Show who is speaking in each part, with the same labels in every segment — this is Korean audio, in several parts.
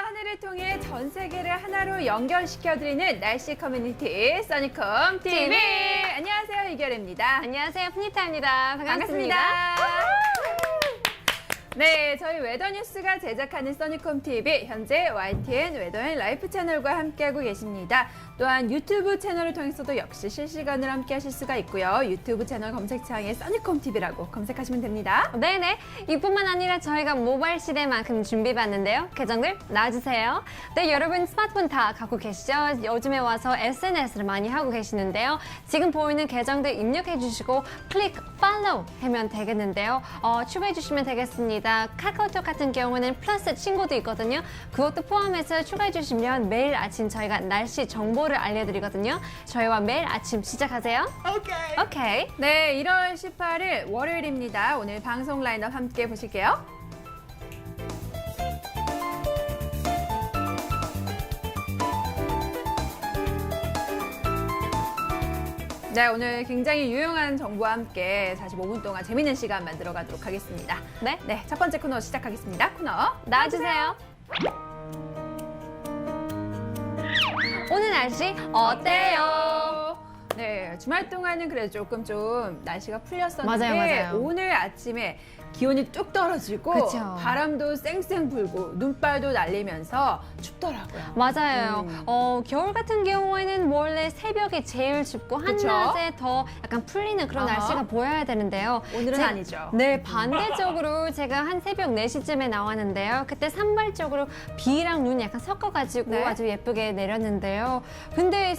Speaker 1: 하늘을 통해 전 세계를 하나로 연결시켜드리는 날씨 커뮤니티 써니콤 TV. 안녕하세요, 이결입니다.
Speaker 2: 안녕하세요, 푸니타입니다. 반갑습니다.
Speaker 1: 네, 저희 웨더뉴스가 제작하는 써니콤 TV, 현재 YTN 웨더앤 라이프 채널과 함께하고 계십니다. 또한 유튜브 채널을 통해서도 역시 실시간으로 함께하실 수가 있고요. 유튜브 채널 검색창에 써니콤 TV라고 검색하시면 됩니다.
Speaker 2: 네네. 이뿐만 아니라 저희가 모바일 시대만큼 준비해봤는데요. 계정들 나와주세요. 네, 여러분 스마트폰 다 갖고 계시죠? 요즘에 와서 SNS를 많이 하고 계시는데요. 지금 보이는 계정들 입력해주시고 클릭 팔로우 하면 되겠는데요. 추가해주시면 되겠습니다. 카카오톡 같은 경우는 플러스 친구도 있거든요. 그것도 포함해서 추가해주시면 매일 아침 저희가 날씨 정보를 알려드리거든요. 저희와 매일 아침 시작하세요. 오케이.
Speaker 1: 네, 1월 18일 월요일입니다. 오늘 방송 라인업 함께 보실게요. 네, 오늘 굉장히 유용한 정보와 함께 45분 동안 재밌는 시간 만들어 가도록 하겠습니다.
Speaker 2: 네.
Speaker 1: 네, 첫 번째 코너 시작하겠습니다. 코너
Speaker 2: 나와주세요. 오늘 날씨 어때요?
Speaker 1: 네, 주말 동안은 그래도 조금 좀 날씨가 풀렸었는데
Speaker 2: 맞아요.
Speaker 1: 오늘 아침에 기온이 뚝 떨어지고
Speaker 2: 그쵸.
Speaker 1: 바람도 쌩쌩 불고 눈발도 날리면서 춥더라고요.
Speaker 2: 맞아요. 겨울 같은 경우에는 원래 새벽이 제일 춥고
Speaker 1: 그쵸?
Speaker 2: 한낮에 더 약간 풀리는 그런
Speaker 1: 어허.
Speaker 2: 날씨가 보여야 되는데요.
Speaker 1: 오늘은 아니죠.
Speaker 2: 네, 반대적으로 제가 한 새벽 4시쯤에 나왔는데요. 그때 산발적으로 비랑 눈이 약간 섞어가지고
Speaker 1: 네.
Speaker 2: 아주 예쁘게 내렸는데요. 근데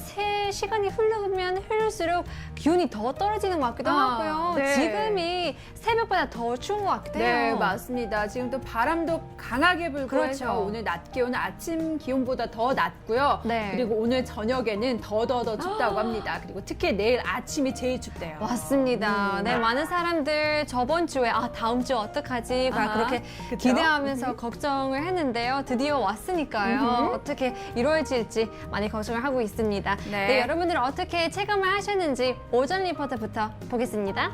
Speaker 2: 시간이 흐르면 흐를수록 기온이 더 떨어지는 것 같기도 하고요.
Speaker 1: 네.
Speaker 2: 지금이 새벽보다 더 추운 것 같아요.
Speaker 1: 네, 맞습니다. 지금 또 바람도 강하게 불고
Speaker 2: 그렇죠.
Speaker 1: 해서 오늘 낮 기온은 아침 기온보다 더 낮고요.
Speaker 2: 네.
Speaker 1: 그리고 오늘 저녁에는 더 춥다고 합니다. 그리고 특히 내일 아침이 제일 춥대요.
Speaker 2: 맞습니다. 네, 많은 사람들 저번 주에 다음 주 어떡하지? 막
Speaker 1: 아하,
Speaker 2: 그렇게
Speaker 1: 그쵸?
Speaker 2: 기대하면서 걱정을 했는데요. 드디어 왔으니까요. 어떻게 이루어질지 많이 걱정을 하고 있습니다.
Speaker 1: 네.
Speaker 2: 네, 여러분들 어떻게 체감을 하셨는지 오전 리포트부터 보겠습니다.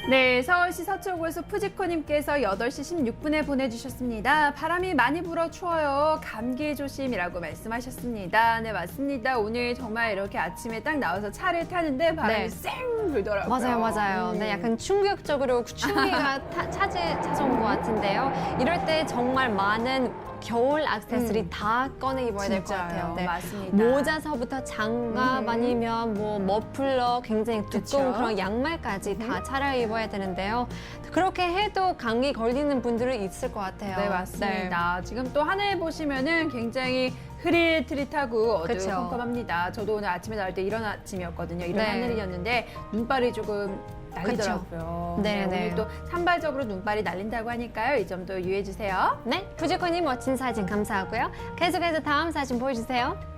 Speaker 1: 네, 서울시 서초구에서 푸지코님께서 8시 16분에 보내주셨습니다. 바람이 많이 불어 추워요. 감기 조심이라고 말씀하셨습니다. 네, 맞습니다. 오늘 정말 이렇게 아침에 딱 나와서 차를 타는데 바람이
Speaker 2: 네.
Speaker 1: 쌩 불더라고요.
Speaker 2: 맞아요. 네, 약간 충격적으로 추위가 찾아온 것 같은데요. 이럴 때 정말 많은 겨울 액세서리 다 꺼내 입어야 될 것
Speaker 1: 진짜요.
Speaker 2: 같아요. 네.
Speaker 1: 맞습니다.
Speaker 2: 모자서부터 장갑 아니면 뭐 머플러 굉장히 두꺼운
Speaker 1: 그쵸?
Speaker 2: 그런 양말까지 다 차려입어야 되는데요. 그렇게 해도 감기 걸리는 분들은 있을 것 같아요.
Speaker 1: 네, 맞습니다. 지금 또 하늘 보시면은 굉장히 흐릿흐릿하고
Speaker 2: 그쵸.
Speaker 1: 어두컴컴합니다. 저도 오늘 아침에 나올 때 이런 아침이었거든요. 이런
Speaker 2: 네.
Speaker 1: 하늘이었는데 눈발이 조금 날리더라고요.
Speaker 2: 네, 네.
Speaker 1: 오늘 또 산발적으로 눈발이 날린다고 하니까요. 이 점도 유의해 주세요.
Speaker 2: 네, 푸지코님 멋진 사진 감사하고요. 계속해서 다음 사진 보여주세요.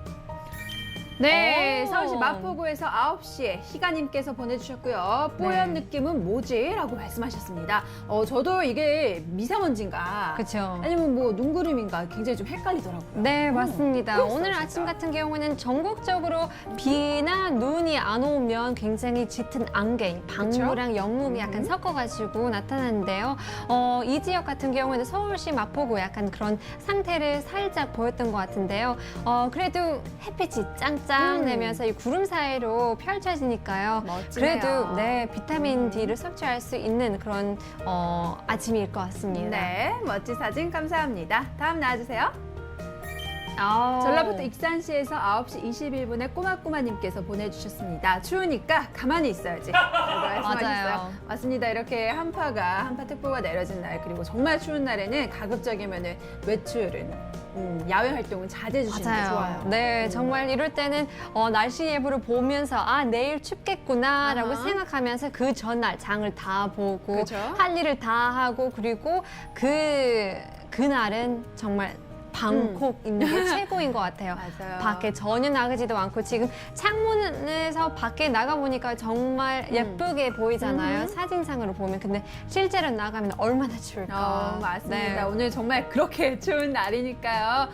Speaker 1: 네,
Speaker 2: 오.
Speaker 1: 서울시 마포구에서 9시에 희가님께서 보내주셨고요. 뽀얀
Speaker 2: 네.
Speaker 1: 느낌은 뭐지? 라고 말씀하셨습니다. 저도 이게 미세먼지인가
Speaker 2: 그쵸.
Speaker 1: 아니면 뭐 눈구름인가 굉장히 좀 헷갈리더라고요.
Speaker 2: 네, 맞습니다.
Speaker 1: 그랬어요,
Speaker 2: 오늘
Speaker 1: 진짜.
Speaker 2: 아침 같은 경우는 전국적으로 비나 눈이 안 오면 굉장히 짙은 안개, 방무랑 영문이 약간 섞어가지고 나타나는데요. 이 지역 같은 경우에는 서울시 마포구 약간 그런 상태를 살짝 보였던 것 같은데요. 그래도 햇빛이 짱짱 내면서 이 구름 사이로 펼쳐지니까요.
Speaker 1: 멋지네요.
Speaker 2: 그래도 네, 비타민 D를 섭취할 수 있는 그런 아침일 것 같습니다.
Speaker 1: 네, 멋진 사진 감사합니다. 다음 나와주세요.
Speaker 2: 아우.
Speaker 1: 전라북도 익산시에서 9시 21분에 꼬마꼬마님께서 보내주셨습니다. 추우니까 가만히 있어야지. 라고 말씀하셨어요.
Speaker 2: 맞아요.
Speaker 1: 맞습니다. 이렇게 한파특보가 내려진 날, 그리고 정말 추운 날에는 가급적이면 외출은, 야외 활동은 자제해 주시는 게 좋아요.
Speaker 2: 네, 정말 이럴 때는 날씨 예보를 보면서 내일 춥겠구나라고
Speaker 1: 아하.
Speaker 2: 생각하면서 그 전날 장을 다 보고
Speaker 1: 그죠?
Speaker 2: 할 일을 다 하고 그리고 그날은 정말 방콕 있는 게 최고인 것 같아요.
Speaker 1: 맞아요.
Speaker 2: 밖에 전혀 나가지도 않고 지금 창문에서 밖에 나가보니까 정말 예쁘게 보이잖아요. 사진상으로 보면. 근데 실제로 나가면 얼마나 추울까.
Speaker 1: 맞습니다.
Speaker 2: 네.
Speaker 1: 오늘 정말 그렇게 추운 날이니까요.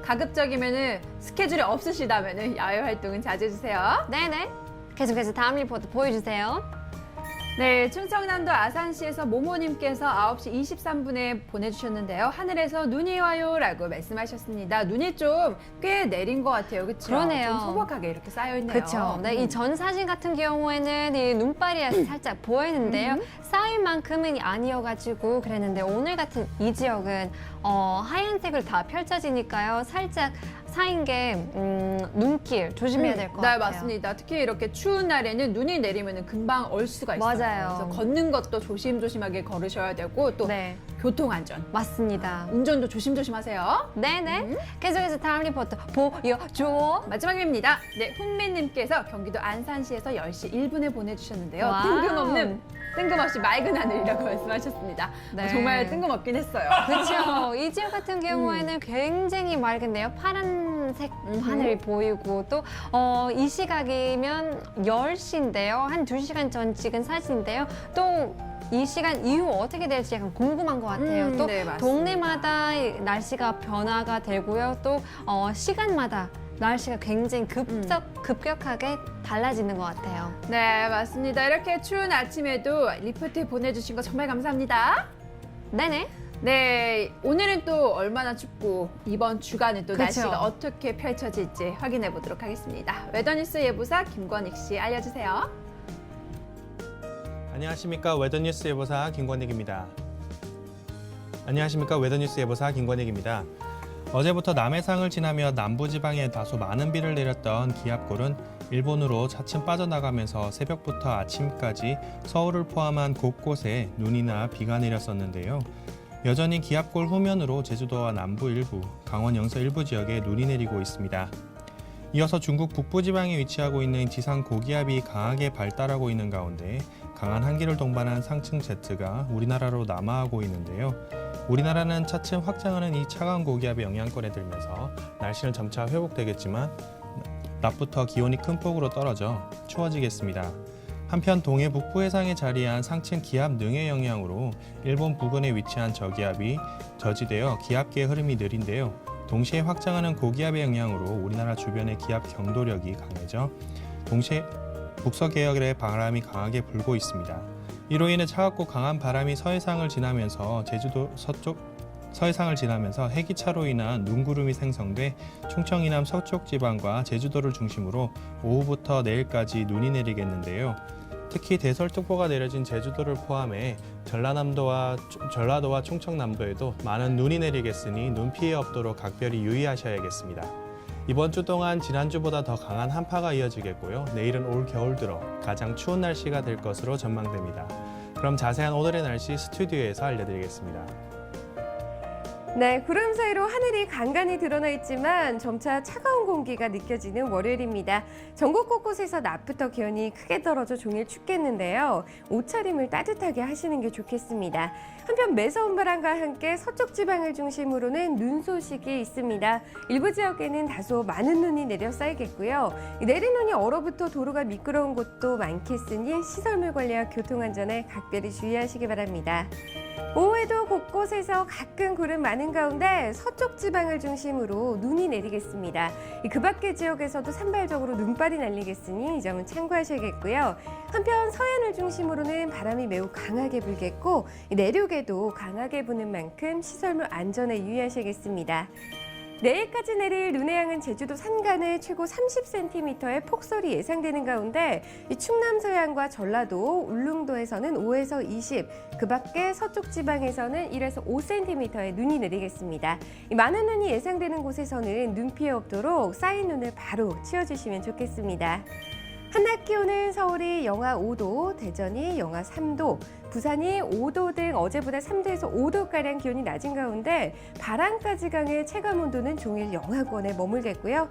Speaker 1: 가급적이면은 스케줄이 없으시다면은 야외 활동은 자제해 주세요.
Speaker 2: 네네. 계속해서 다음 리포트 보여주세요.
Speaker 1: 네, 충청남도 아산시에서 모모님께서 9시 23분에 보내주셨는데요. 하늘에서 눈이 와요라고 말씀하셨습니다. 눈이 좀 꽤 내린 것 같아요, 그렇죠?
Speaker 2: 그러네요.
Speaker 1: 좀 소복하게 이렇게 쌓여 있네요.
Speaker 2: 그렇죠. 네, 이 전 사진 같은 경우에는 이 눈발이 살짝 보이는데요. 쌓일 만큼은 아니어가지고 그랬는데 오늘 같은 이 지역은 하얀색을 다 펼쳐지니까요. 살짝 쌓인 게 눈길 조심해야 될 것
Speaker 1: 네,
Speaker 2: 같아요.
Speaker 1: 맞습니다. 특히 이렇게 추운 날에는 눈이 내리면 금방 얼 수가 있어요.
Speaker 2: 맞아요.
Speaker 1: 그래서 걷는 것도 조심조심하게 걸으셔야 되고 또
Speaker 2: 네,
Speaker 1: 교통안전,
Speaker 2: 맞습니다.
Speaker 1: 운전도 조심조심하세요.
Speaker 2: 네네. 계속해서 다음 리포트 보여줘.
Speaker 1: 마지막입니다. 네, 훈민님께서 경기도 안산시에서 10시 1분에 보내주셨는데요.
Speaker 2: 와우.
Speaker 1: 뜬금없이 맑은 하늘이라고 말씀하셨습니다.
Speaker 2: 네.
Speaker 1: 정말 뜬금없긴 했어요.
Speaker 2: 그렇죠. 이 지역 같은 경우에는 굉장히 맑은데요. 파란색 하늘이 보이고 또 이 시각이면 10시인데요. 한 2시간 전 찍은 사진인데요. 또 이 시간 이후 어떻게 될지 약간 궁금한 것 같아요. 또
Speaker 1: 네, 맞습니다.
Speaker 2: 동네마다 날씨가 변화가 되고요. 또 시간마다 날씨가 굉장히 급격하게 달라지는 것 같아요.
Speaker 1: 네, 맞습니다. 이렇게 추운 아침에도 리포트 보내주신 거 정말 감사합니다.
Speaker 2: 네네.
Speaker 1: 네, 오늘은 또 얼마나 춥고 이번 주간은 또
Speaker 2: 그쵸.
Speaker 1: 날씨가 어떻게 펼쳐질지 확인해 보도록 하겠습니다. 웨더뉴스 예보사 김권익 씨 알려주세요.
Speaker 3: 안녕하십니까. 웨더뉴스 예보사 김권익입니다. 안녕하십니까. 웨더뉴스 예보사 김권익입니다. 어제부터 남해상을 지나며 남부지방에 다소 많은 비를 내렸던 기압골은 일본으로 차츰 빠져나가면서 새벽부터 아침까지 서울을 포함한 곳곳에 눈이나 비가 내렸었는데요. 여전히 기압골 후면으로 제주도와 남부 일부, 강원 영서 일부 지역에 눈이 내리고 있습니다. 이어서 중국 북부지방에 위치하고 있는 지상 고기압이 강하게 발달하고 있는 가운데 강한 한기를 동반한 상층 제트가 우리나라로 남하하고 있는데요. 우리나라는 차츰 확장하는 이 차가운 고기압의 영향권에 들면서 날씨는 점차 회복되겠지만 낮부터 기온이 큰 폭으로 떨어져 추워지겠습니다. 한편 동해 북부 해상에 자리한 상층 기압 능의 영향으로 일본 부근에 위치한 저기압이 저지되어 기압계의 흐름이 느린데요. 동시에 확장하는 고기압의 영향으로 우리나라 주변의 기압 경도력이 강해져 동시에 북서계열의 바람이 강하게 불고 있습니다. 이로 인해 차갑고 강한 바람이 서해상을 지나면서 제주도 서해상을 지나면서 해기차로 인한 눈구름이 생성돼 충청 이남 서쪽 지방과 제주도를 중심으로 오후부터 내일까지 눈이 내리겠는데요. 특히 대설특보가 내려진 제주도를 포함해 전라도와 충청남도에도 많은 눈이 내리겠으니 눈 피해 없도록 각별히 유의하셔야겠습니다. 이번 주 동안 지난주보다 더 강한 한파가 이어지겠고요. 내일은 올 겨울 들어 가장 추운 날씨가 될 것으로 전망됩니다. 그럼 자세한 오늘의 날씨 스튜디오에서 알려드리겠습니다.
Speaker 4: 네, 구름 사이로 하늘이 간간히 드러나 있지만 점차 차가운 공기가 느껴지는 월요일입니다. 전국 곳곳에서 낮부터 기온이 크게 떨어져 종일 춥겠는데요. 옷차림을 따뜻하게 하시는 게 좋겠습니다. 한편 매서운 바람과 함께 서쪽 지방을 중심으로는 눈 소식이 있습니다. 일부 지역에는 다소 많은 눈이 내려 쌓이겠고요. 내린 눈이 얼어붙어 도로가 미끄러운 곳도 많겠으니 시설물 관리와 교통안전에 각별히 주의하시기 바랍니다. 오후에도 곳곳에서 가끔 구름 많은 가운데 서쪽 지방을 중심으로 눈이 내리겠습니다. 그 밖의 지역에서도 산발적으로 눈발이 날리겠으니 이 점은 참고하셔야겠고요. 한편 서해안을 중심으로는 바람이 매우 강하게 불겠고 내륙에도 강하게 부는 만큼 시설물 안전에 유의하셔야겠습니다. 내일까지 내릴 눈의 양은 제주도 산간에 최고 30cm의 폭설이 예상되는 가운데 충남 서해안과 전라도, 울릉도에서는 5에서 20, 그 밖에 서쪽 지방에서는 1에서 5cm의 눈이 내리겠습니다. 많은 눈이 예상되는 곳에서는 눈 피해 없도록 쌓인 눈을 바로 치워주시면 좋겠습니다. 한낮 기온은 서울이 영하 5도, 대전이 영하 3도, 부산이 5도 등 어제보다 3도에서 5도가량 기온이 낮은 가운데 바람까지 강해 체감온도는 종일 영하권에 머물겠고요.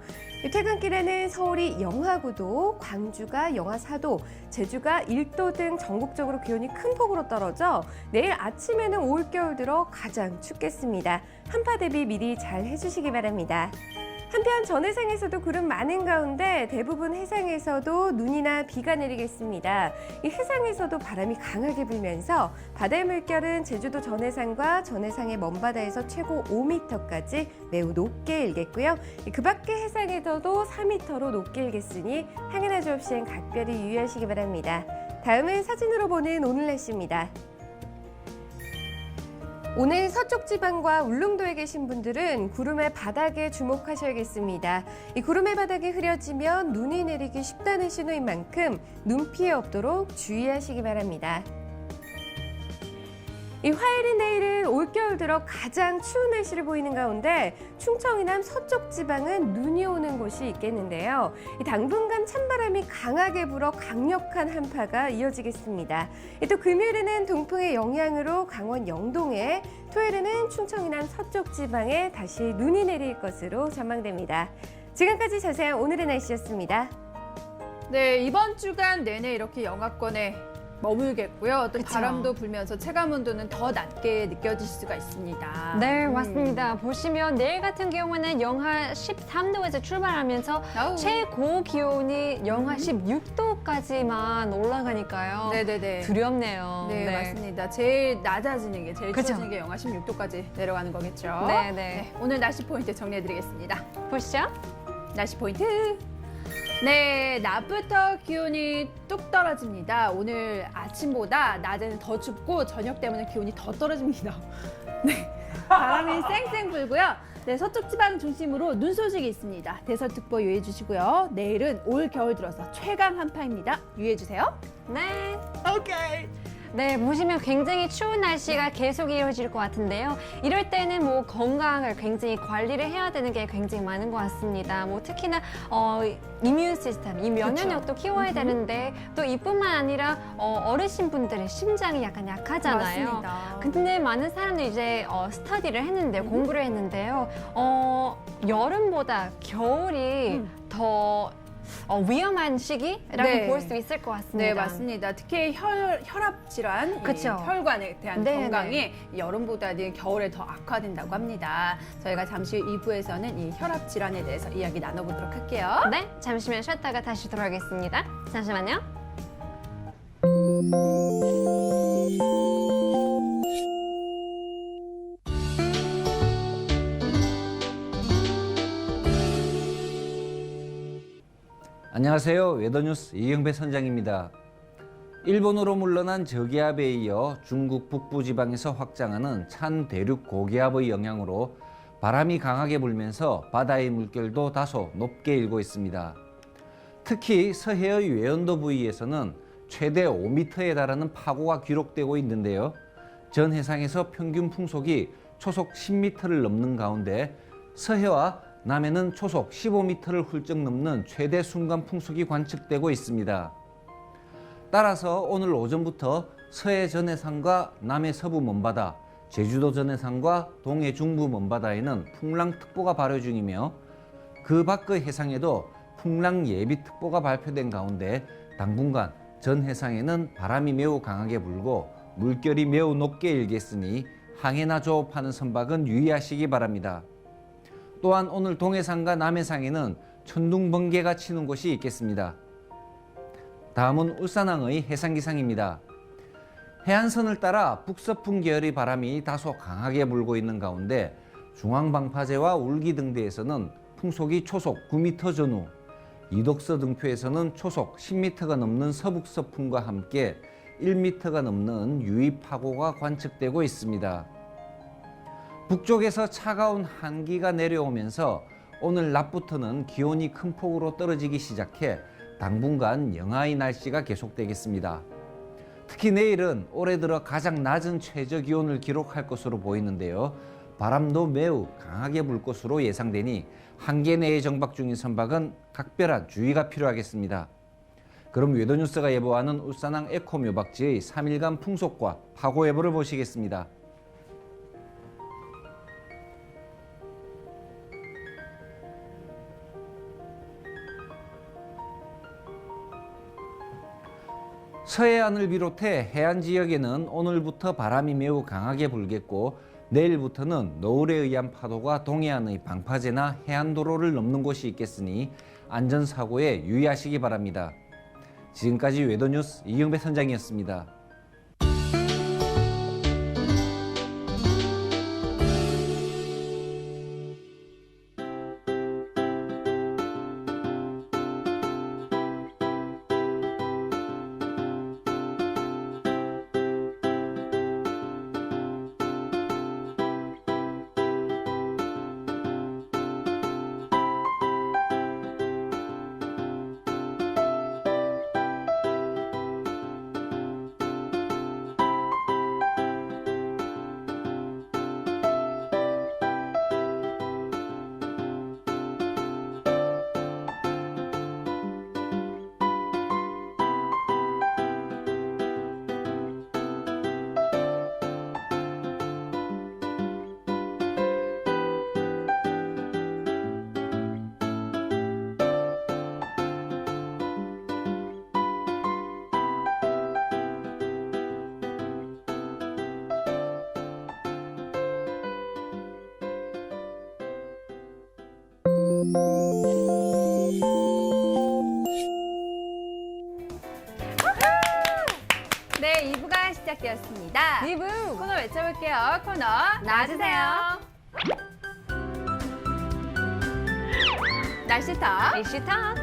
Speaker 4: 퇴근길에는 서울이 영하 9도, 광주가 영하 4도, 제주가 1도 등 전국적으로 기온이 큰 폭으로 떨어져 내일 아침에는 올겨울 들어 가장 춥겠습니다. 한파 대비 미리 잘 해주시기 바랍니다. 한편 전해상에서도 구름 많은 가운데 대부분 해상에서도 눈이나 비가 내리겠습니다. 이 해상에서도 바람이 강하게 불면서 바다의 물결은 제주도 전해상과 전해상의 먼바다에서 최고 5m까지 매우 높게 일겠고요. 그 밖의 해상에서도 4m로 높게 일겠으니 항해나 조업 시행 각별히 유의하시기 바랍니다. 다음은 사진으로 보는 오늘 날씨입니다. 오늘 서쪽 지방과 울릉도에 계신 분들은 구름의 바닥에 주목하셔야겠습니다. 이 구름의 바닥이 흐려지면 눈이 내리기 쉽다는 신호인 만큼 눈 피해 없도록 주의하시기 바랍니다. 이 화요일인 내일은 올겨울 들어 가장 추운 날씨를 보이는 가운데 충청 이남 서쪽 지방은 눈이 오는 곳이 있겠는데요. 이 당분간 찬바람이 강하게 불어 강력한 한파가 이어지겠습니다. 또 금요일에는 동풍의 영향으로 강원 영동에, 토요일에는 충청 이남 서쪽 지방에 다시 눈이 내릴 것으로 전망됩니다. 지금까지 자세한 오늘의 날씨였습니다.
Speaker 1: 네, 이번 주간 내내 이렇게 영하권에 머물겠고요. 또
Speaker 2: 그쵸.
Speaker 1: 바람도 불면서 체감 온도는 더 낮게 느껴질 수가 있습니다.
Speaker 2: 네, 맞습니다. 보시면 내일 같은 경우는 영하 13도에서 출발하면서
Speaker 1: 아우.
Speaker 2: 최고 기온이 영하 16도까지만 올라가니까요.
Speaker 1: 네네네.
Speaker 2: 두렵네요.
Speaker 1: 네, 맞습니다. 제일 낮아지는 게, 제일
Speaker 2: 그쵸.
Speaker 1: 추워지는 게 영하 16도까지 내려가는 거겠죠.
Speaker 2: 네.
Speaker 1: 오늘 날씨 포인트 정리해드리겠습니다.
Speaker 2: 보시죠.
Speaker 1: 날씨 포인트. 네, 낮부터 기온이 뚝 떨어집니다. 오늘 아침보다 낮에는 더 춥고 저녁 되면 기온이 더 떨어집니다. 네, 바람이 쌩쌩 불고요. 네, 서쪽 지방 중심으로 눈 소식이 있습니다. 대설특보 유의해 주시고요. 내일은 올 겨울 들어서 최강 한파입니다. 유의해 주세요.
Speaker 2: 네.
Speaker 1: 오케이.
Speaker 2: 네, 보시면 굉장히 추운 날씨가 계속 이어질 것 같은데요. 이럴 때는 뭐 건강을 굉장히 관리를 해야 되는 게 굉장히 많은 것 같습니다. 뭐 특히나 이뮨 시스템, 이 면역력도 키워야 되는데 또 이뿐만 아니라 어르신 분들의 심장이 약간 약하잖아요.
Speaker 1: 맞습니다.
Speaker 2: 근데 많은 사람들이 이제 스터디를 했는데 공부를 했는데요. 여름보다 겨울이 더 위험한 시기라고
Speaker 1: 네.
Speaker 2: 볼 수 있을 것 같습니다.
Speaker 1: 네, 맞습니다. 특히 혈압 질환, 이
Speaker 2: 그쵸.
Speaker 1: 혈관에 대한
Speaker 2: 네,
Speaker 1: 건강이 여름보다는 겨울에 더 악화된다고 합니다. 저희가 잠시 후 2부에서는 이 혈압 질환에 대해서 이야기 나눠보도록 할게요.
Speaker 2: 네, 잠시만 쉬었다가 다시 돌아오겠습니다. 잠시만요.
Speaker 5: 안녕하세요. 웨더뉴스 이영배 선장입니다. 일본으로 물러난 저기압에 이어 중국 북부 지방에서 확장하는 찬 대륙 고기압의 영향으로 바람이 강하게 불면서 바다의 물결도 다소 높게 일고 있습니다. 특히 서해의 외연도 부위에서는 최대 5m에 달하는 파고가 기록되고 있는데요. 전 해상에서 평균 풍속이 초속 10m를 넘는 가운데 서해와 남해는 초속 15m를 훌쩍 넘는 최대 순간 풍속이 관측되고 있습니다. 따라서 오늘 오전부터 서해 전해상과 남해 서부 먼바다, 제주도 전해상과 동해 중부 먼바다에는 풍랑특보가 발효 중이며 그 밖의 해상에도 풍랑 예비특보가 발표된 가운데 당분간 전 해상에는 바람이 매우 강하게 불고 물결이 매우 높게 일겠으니 항해나 조업하는 선박은 유의하시기 바랍니다. 또한 오늘 동해상과 남해상에는 천둥 번개가 치는 곳이 있겠습니다. 다음은 울산항의 해상기상입니다. 해안선을 따라 북서풍 계열의 바람이 다소 강하게 불고 있는 가운데 중앙방파제와 울기 등대에서는 풍속이 초속 9m 전후, 이덕서 등표에서는 초속 10m가 넘는 서북서풍과 함께 1m가 넘는 유입파고가 관측되고 있습니다. 북쪽에서 차가운 한기가 내려오면서 오늘 낮부터는 기온이 큰 폭으로 떨어지기 시작해 당분간 영하의 날씨가 계속되겠습니다. 특히 내일은 올해 들어 가장 낮은 최저 기온을 기록할 것으로 보이는데요. 바람도 매우 강하게 불 것으로 예상되니 한계 내에 정박 중인 선박은 각별한 주의가 필요하겠습니다. 그럼 웨더뉴스가 예보하는 울산항 에코묘박지의 3일간 풍속과 파고 예보를 보시겠습니다. 서해안을 비롯해 해안 지역에는 오늘부터 바람이 매우 강하게 불겠고 내일부터는 너울에 의한 파도가 동해안의 방파제나 해안도로를 넘는 곳이 있겠으니 안전사고에 유의하시기 바랍니다. 지금까지 웨더뉴스 이영배 선장이었습니다.
Speaker 1: 네, 2부가 시작되었습니다.
Speaker 2: 2부
Speaker 1: 코너 외쳐볼게요. 코너
Speaker 2: 나와주세요.
Speaker 1: 날씨탑.
Speaker 2: 이슈탁.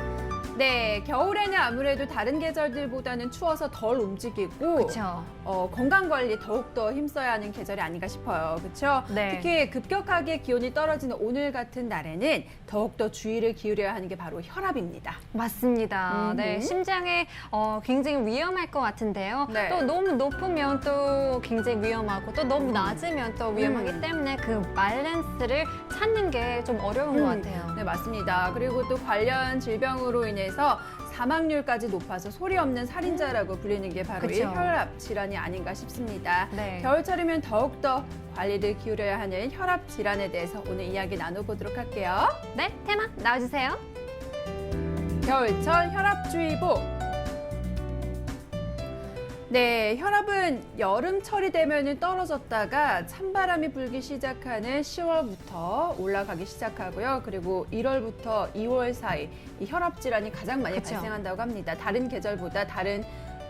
Speaker 1: 네, 겨울에는 아무래도 다른 계절들보다는 추워서 덜 움직이고
Speaker 2: 그렇죠.
Speaker 1: 건강 관리 더욱더 힘써야 하는 계절이 아닌가 싶어요. 그렇죠?
Speaker 2: 네.
Speaker 1: 특히 급격하게 기온이 떨어지는 오늘 같은 날에는 더욱더 주의를 기울여야 하는 게 바로 혈압입니다.
Speaker 2: 맞습니다. 네, 심장에 굉장히 위험할 것 같은데요.
Speaker 1: 네.
Speaker 2: 또 너무 높으면 또 굉장히 위험하고 또 너무 낮으면 또 위험하기 때문에 그 밸런스를 찾는 게 좀 어려운 것 같아요.
Speaker 1: 네, 맞습니다. 그리고 또 관련 질병으로 인해서 사망률까지 높아서 소리 없는 살인자라고 불리는 게 바로 이
Speaker 2: 그쵸.
Speaker 1: 혈압 질환이 아닌가 싶습니다.
Speaker 2: 네.
Speaker 1: 겨울철이면 더욱더 관리를 기울여야 하는 혈압 질환에 대해서 오늘 이야기 나눠보도록 할게요.
Speaker 2: 네, 테마 나와주세요.
Speaker 1: 겨울철 혈압주의보. 네, 혈압은 여름철이 되면 떨어졌다가 찬바람이 불기 시작하는 10월부터 올라가기 시작하고요. 그리고 1월부터 2월 사이 이 혈압 질환이 가장 많이
Speaker 2: 그쵸.
Speaker 1: 발생한다고 합니다. 다른 계절보다 다른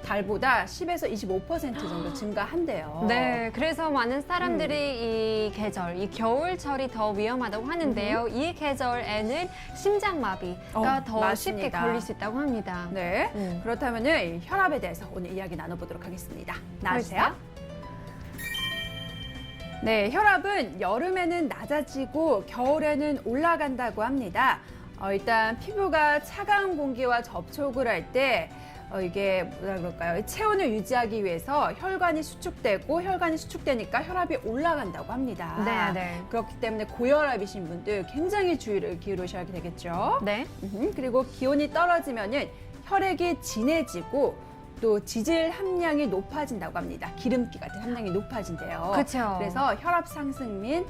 Speaker 1: 달보다 10에서 25% 정도 증가한대요.
Speaker 2: 네, 그래서 많은 사람들이 이 계절, 이 겨울철이 더 위험하다고 하는데요. 이 계절에는 심장마비가 더
Speaker 1: 맞습니다.
Speaker 2: 쉽게 걸릴 수 있다고 합니다.
Speaker 1: 네,
Speaker 2: 음.
Speaker 1: 그렇다면 이 혈압에 대해서 오늘 이야기 나눠보도록 하겠습니다. 나와주세요. 네, 혈압은 여름에는 낮아지고 겨울에는 올라간다고 합니다. 일단 피부가 차가운 공기와 접촉을 할 때 이게 뭐라 그럴까요? 체온을 유지하기 위해서 혈관이 수축되고 혈관이 수축되니까 혈압이 올라간다고 합니다.
Speaker 2: 네, 네.
Speaker 1: 그렇기 때문에 고혈압이신 분들 굉장히 주의를 기울이셔야 되겠죠.
Speaker 2: 네.
Speaker 1: 그리고 기온이 떨어지면은 혈액이 진해지고 또 지질 함량이 높아진다고 합니다. 기름기 같은 함량이 높아진대요.
Speaker 2: 그쵸.
Speaker 1: 그래서 혈압 상승 및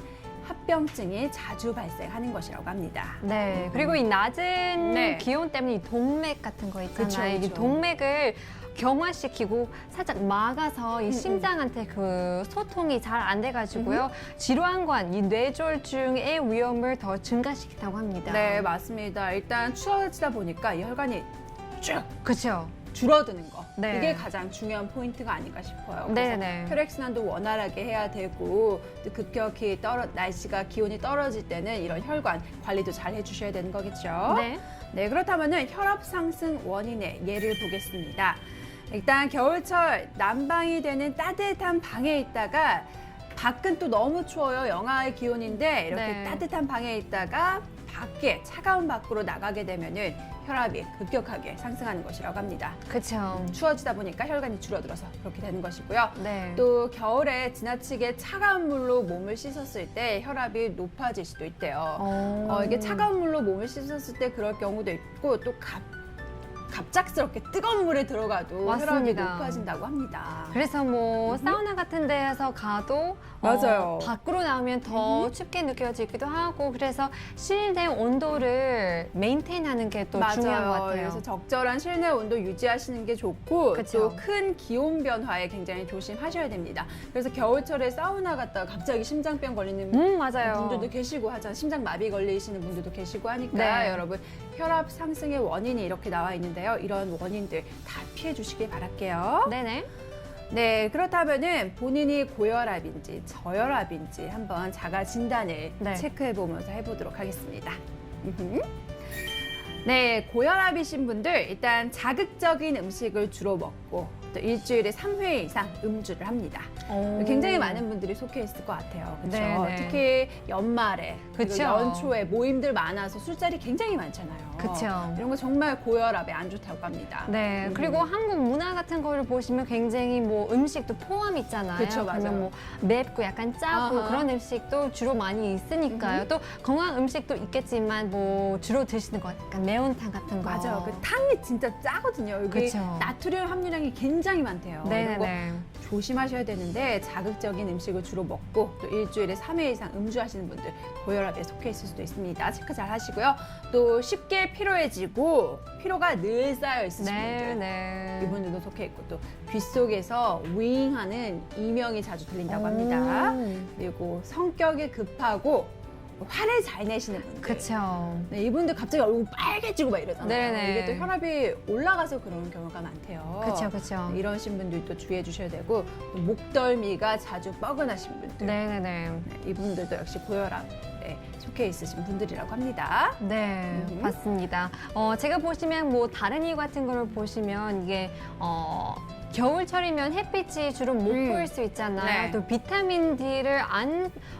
Speaker 1: 합병증이 자주 발생하는 것이라고 합니다.
Speaker 2: 네, 그리고 이 낮은
Speaker 1: 네.
Speaker 2: 기온 때문에 이 동맥 같은 거 있잖아요.
Speaker 1: 그쵸,
Speaker 2: 이
Speaker 1: 그쵸.
Speaker 2: 동맥을 경화시키고 살짝 막아서 이 심장한테 그 소통이 잘 안 돼가지고요. 질환관, 이 뇌졸중의 위험을 더 증가시킨다고 합니다.
Speaker 1: 네, 맞습니다. 일단 추워지다 보니까 이 혈관이 쭉
Speaker 2: 그렇죠.
Speaker 1: 줄어드는 거.
Speaker 2: 네.
Speaker 1: 이게 가장 중요한 포인트가 아닌가 싶어요. 그래서
Speaker 2: 네네.
Speaker 1: 혈액순환도 원활하게 해야 되고 또 급격히 날씨가 기온이 떨어질 때는 이런 혈관 관리도 잘 해주셔야 되는 거겠죠.
Speaker 2: 네.
Speaker 1: 네, 그렇다면 혈압 상승 원인의 예를 보겠습니다. 일단 겨울철 난방이 되는 따뜻한 방에 있다가 밖은 또 너무 추워요. 영하의 기온인데 이렇게
Speaker 2: 네.
Speaker 1: 따뜻한 방에 있다가 밖에 차가운 밖으로 나가게 되면은 혈압이 급격하게 상승하는 것이라고 합니다.
Speaker 2: 그렇죠.
Speaker 1: 추워지다 보니까 혈관이 줄어들어서 그렇게 되는 것이고요.
Speaker 2: 네.
Speaker 1: 또 겨울에 지나치게 차가운 물로 몸을 씻었을 때 혈압이 높아질 수도 있대요. 이게 차가운 물로 몸을 씻었을 때 그럴 경우도 있고 또 갑작스럽게 뜨거운 물에 들어가도 혈압이
Speaker 2: 맞습니다.
Speaker 1: 높아진다고 합니다.
Speaker 2: 그래서 뭐 사우나 같은 데에서 가도
Speaker 1: 맞아요.
Speaker 2: 밖으로 나오면 더 춥게 느껴지기도 하고 그래서 실내 온도를 메인테인하는 게 또 중요한 것 같아요.
Speaker 1: 그래서 적절한 실내 온도 유지하시는 게 좋고
Speaker 2: 그쵸.
Speaker 1: 또 큰 기온 변화에 굉장히 조심하셔야 됩니다. 그래서 겨울철에 사우나 갔다가 갑자기 심장병 걸리는
Speaker 2: 맞아요.
Speaker 1: 분들도 계시고 하잖아요. 심장마비 걸리시는 분들도 계시고 하니까
Speaker 2: 네.
Speaker 1: 여러분 혈압 상승의 원인이 이렇게 나와 있는데요. 이런 원인들 다 피해 주시길 바랄게요.
Speaker 2: 네네.
Speaker 1: 네, 그렇다면은 본인이 고혈압인지 저혈압인지 한번 자가 진단을
Speaker 2: 네.
Speaker 1: 체크해 보면서 해보도록 하겠습니다. 네, 고혈압이신 분들 일단 자극적인 음식을 주로 먹고 또 일주일에 3회 이상 음주를 합니다. 굉장히 많은 분들이 속해 있을 것 같아요. 그렇죠?
Speaker 2: 네, 네.
Speaker 1: 특히 연말에 그리고
Speaker 2: 그쵸.
Speaker 1: 연초에 모임들 많아서 술자리 굉장히 많잖아요.
Speaker 2: 그쵸.
Speaker 1: 이런 거 정말 고혈압에 안 좋다고 합니다.
Speaker 2: 네, 그리고 한국 문화 같은 거를 보시면 굉장히 뭐 음식도 포함 있잖아요.
Speaker 1: 그쵸, 맞아요.
Speaker 2: 그러면 뭐 맵고 약간 짜고
Speaker 1: 아하.
Speaker 2: 그런 음식도 주로 많이 있으니까요. 또 건강 음식도 있겠지만 뭐 주로 드시는 거 약간 매운탕 같은 거.
Speaker 1: 맞아요. 그 탕이 진짜 짜거든요. 여기
Speaker 2: 그쵸.
Speaker 1: 나트륨 함유량이 굉장히 많대요. 이런 거
Speaker 2: 네네네.
Speaker 1: 조심하셔야 되는데 자극적인 음식을 주로 먹고 또 일주일에 3회 이상 음주하시는 분들 고혈압에 속해 있을 수도 있습니다. 체크 잘 하시고요. 또 쉽게 피로해지고 피로가 늘 쌓여 있으신 분들
Speaker 2: 네.
Speaker 1: 이분들도 속해 있고 또 귓속에서 윙하는 이명이 자주 들린다고 합니다. 그리고 성격이 급하고 화를 잘 내시는 분들.
Speaker 2: 그렇죠.
Speaker 1: 네, 이분들 갑자기 얼굴 빨개지고 막 이러잖아요.
Speaker 2: 네네.
Speaker 1: 이게 또 혈압이 올라가서 그런 경우가 많대요.
Speaker 2: 그렇죠, 그렇죠.
Speaker 1: 네, 이러신 분들도 주의해 주셔야 되고 또 목덜미가 자주 뻐근하신 분들.
Speaker 2: 네네네.
Speaker 1: 네, 이분들도 역시 고혈압에 속해 있으신 분들이라고 합니다.
Speaker 2: 네,
Speaker 1: 음.
Speaker 2: 맞습니다. 제가 보시면 뭐 다른 이유 같은 거를 보시면 이게 겨울철이면 햇빛이 주로 못 보일 수 있잖아요.
Speaker 1: 네.
Speaker 2: 또 비타민 D를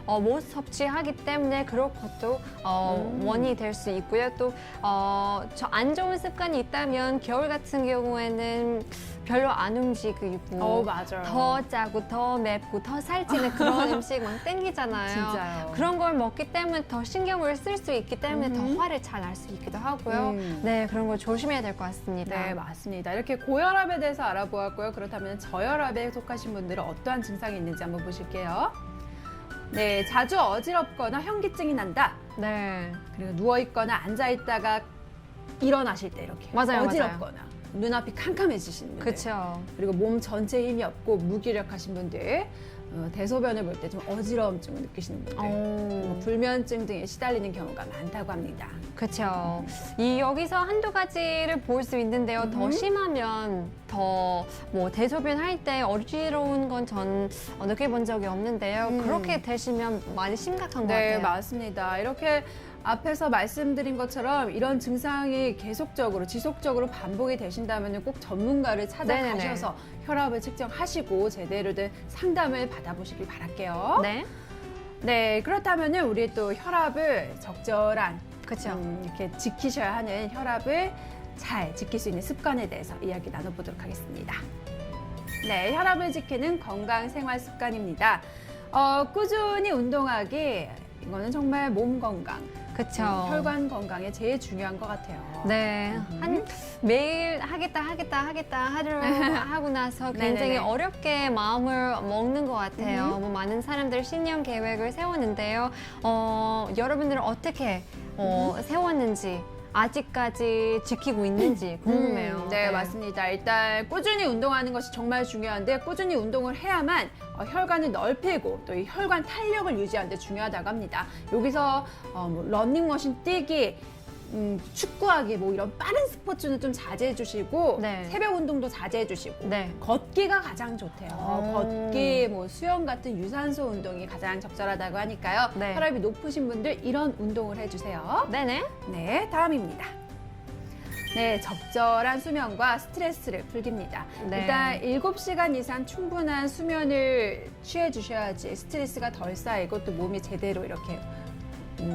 Speaker 2: 못 섭취하기 때문에 그런 것도 원인이 될 수 있고요. 또 저 안 좋은 습관이 있다면 겨울 같은 경우에는 별로 안 움직이고
Speaker 1: 맞아요.
Speaker 2: 더 짜고 더 맵고 더 살찌는 그런 음식 막 땡기잖아요.
Speaker 1: 진짜요.
Speaker 2: 그런 걸 먹기 때문에 더 신경을 쓸 수 있기 때문에 더
Speaker 1: 음.
Speaker 2: 화를 잘 날 수 있기도 하고요. 네, 그런 걸 조심해야 될 것 같습니다.
Speaker 1: 네, 맞습니다. 이렇게 고혈압에 대해서 알아보았고요. 그렇다면 저혈압에 속하신 분들은 어떠한 증상이 있는지 한번 보실게요. 네, 자주 어지럽거나 현기증이 난다.
Speaker 2: 네.
Speaker 1: 그리고 누워있거나 앉아있다가 일어나실 때 이렇게
Speaker 2: 맞아요,
Speaker 1: 어지럽거나 눈앞이 캄캄해지시는 분들.
Speaker 2: 그렇죠.
Speaker 1: 그리고 몸 전체에 힘이 없고 무기력하신 분들, 대소변을 볼 때 좀 어지러움증을 느끼시는 분들, 그리고 불면증 등에 시달리는 경우가 많다고 합니다.
Speaker 2: 그렇죠. 여기서 한두 가지를 볼 수 있는데요. 더 심하면 더 뭐 대소변 할 때 어지러운 건 전 느껴본 적이 없는데요. 그렇게 되시면 많이 심각한 것
Speaker 1: 네,
Speaker 2: 같아요.
Speaker 1: 맞습니다. 이렇게 앞에서 말씀드린 것처럼 이런 증상이 계속적으로 지속적으로 반복이 되신다면 꼭 전문가를 찾아가셔서 혈압을 측정하시고 제대로 된 상담을 받아보시길 바랄게요.
Speaker 2: 네.
Speaker 1: 네, 그렇다면 우리 또 혈압을 적절한
Speaker 2: 그렇죠.
Speaker 1: 이렇게 지키셔야 하는 혈압을 잘 지킬 수 있는 습관에 대해서 이야기 나눠보도록 하겠습니다. 네, 혈압을 지키는 건강 생활 습관입니다. 꾸준히 운동하기, 이거는 정말 몸 건강,
Speaker 2: 그렇죠.
Speaker 1: 혈관 건강에 제일 중요한 것 같아요.
Speaker 2: 네, 한 매일 하겠다 하루 하고 나서 굉장히
Speaker 1: 네네네.
Speaker 2: 어렵게 마음을 먹는 것 같아요. 뭐 많은 사람들 신년 계획을 세웠는데요. 여러분들은 어떻게 세웠는지 아직까지 지키고 있는지 궁금해요.
Speaker 1: 네, 맞습니다. 일단 꾸준히 운동하는 것이 정말 중요한데 꾸준히 운동을 해야만 혈관을 넓히고 또 이 혈관 탄력을 유지하는 데 중요하다고 합니다. 여기서 뭐 러닝머신 뛰기, 축구하기 뭐 이런 빠른 스포츠는 좀 자제해 주시고
Speaker 2: 네.
Speaker 1: 새벽 운동도 자제해 주시고
Speaker 2: 네.
Speaker 1: 걷기가 가장 좋대요.
Speaker 2: 오.
Speaker 1: 걷기, 뭐 수영 같은 유산소 운동이 가장 적절하다고 하니까요.
Speaker 2: 네.
Speaker 1: 혈압이 높으신 분들 이런 운동을 해주세요.
Speaker 2: 네네.
Speaker 1: 네, 다음입니다. 네, 적절한 수면과 스트레스를 풀기입니다.
Speaker 2: 네.
Speaker 1: 일단 7시간 이상 충분한 수면을 취해 주셔야지 스트레스가 덜 쌓이고 또 몸이 제대로 이렇게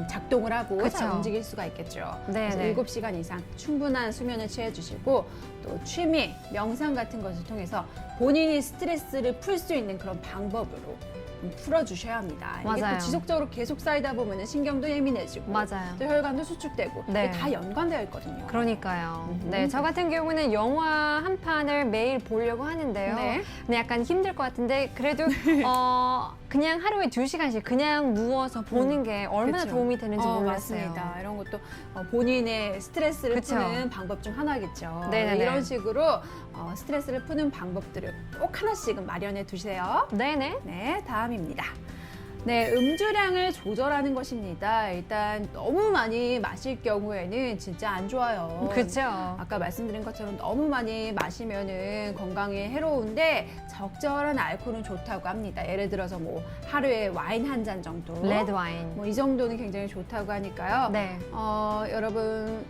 Speaker 1: 작동을 하고
Speaker 2: 그쵸.
Speaker 1: 잘 움직일 수가 있겠죠.
Speaker 2: 네,
Speaker 1: 그래서
Speaker 2: 네.
Speaker 1: 7시간 이상 충분한 수면을 취해 주시고 또 취미, 명상 같은 것을 통해서 본인이 스트레스를 풀 수 있는 그런 방법으로 풀어주셔야 합니다. 이게
Speaker 2: 맞아요.
Speaker 1: 또 지속적으로 계속 쌓이다 보면 신경도 예민해지고
Speaker 2: 맞아요.
Speaker 1: 또 혈관도 수축되고
Speaker 2: 네.
Speaker 1: 이게 다 연관되어 있거든요.
Speaker 2: 그러니까요. 네, 저 같은 경우는 영화 한 편을 매일 보려고 하는데요.
Speaker 1: 네.
Speaker 2: 근데 약간 힘들 것 같은데 그래도 그냥 하루에 2시간씩 그냥 누워서 보는 게 얼마나
Speaker 1: 그쵸.
Speaker 2: 도움이 되는지 몰랐어요.
Speaker 1: 맞습니다. 이런 것도 본인의 스트레스를
Speaker 2: 그쵸.
Speaker 1: 푸는 방법 중 하나겠죠.
Speaker 2: 네네네.
Speaker 1: 이런 식으로 스트레스를 푸는 방법들을 꼭 하나씩은 마련해 두세요.
Speaker 2: 네네.
Speaker 1: 네, 다음입니다. 네, 음주량을 조절하는 것입니다. 일단 너무 많이 마실 경우에는 진짜 안 좋아요.
Speaker 2: 그렇죠.
Speaker 1: 아까 말씀드린 것처럼 너무 많이 마시면은 건강에 해로운데 적절한 알코올은 좋다고 합니다. 예를 들어서 뭐 하루에 와인 한 잔 정도.
Speaker 2: 레드 와인.
Speaker 1: 뭐 이 정도는 굉장히 좋다고 하니까요.
Speaker 2: 네.
Speaker 1: 여러분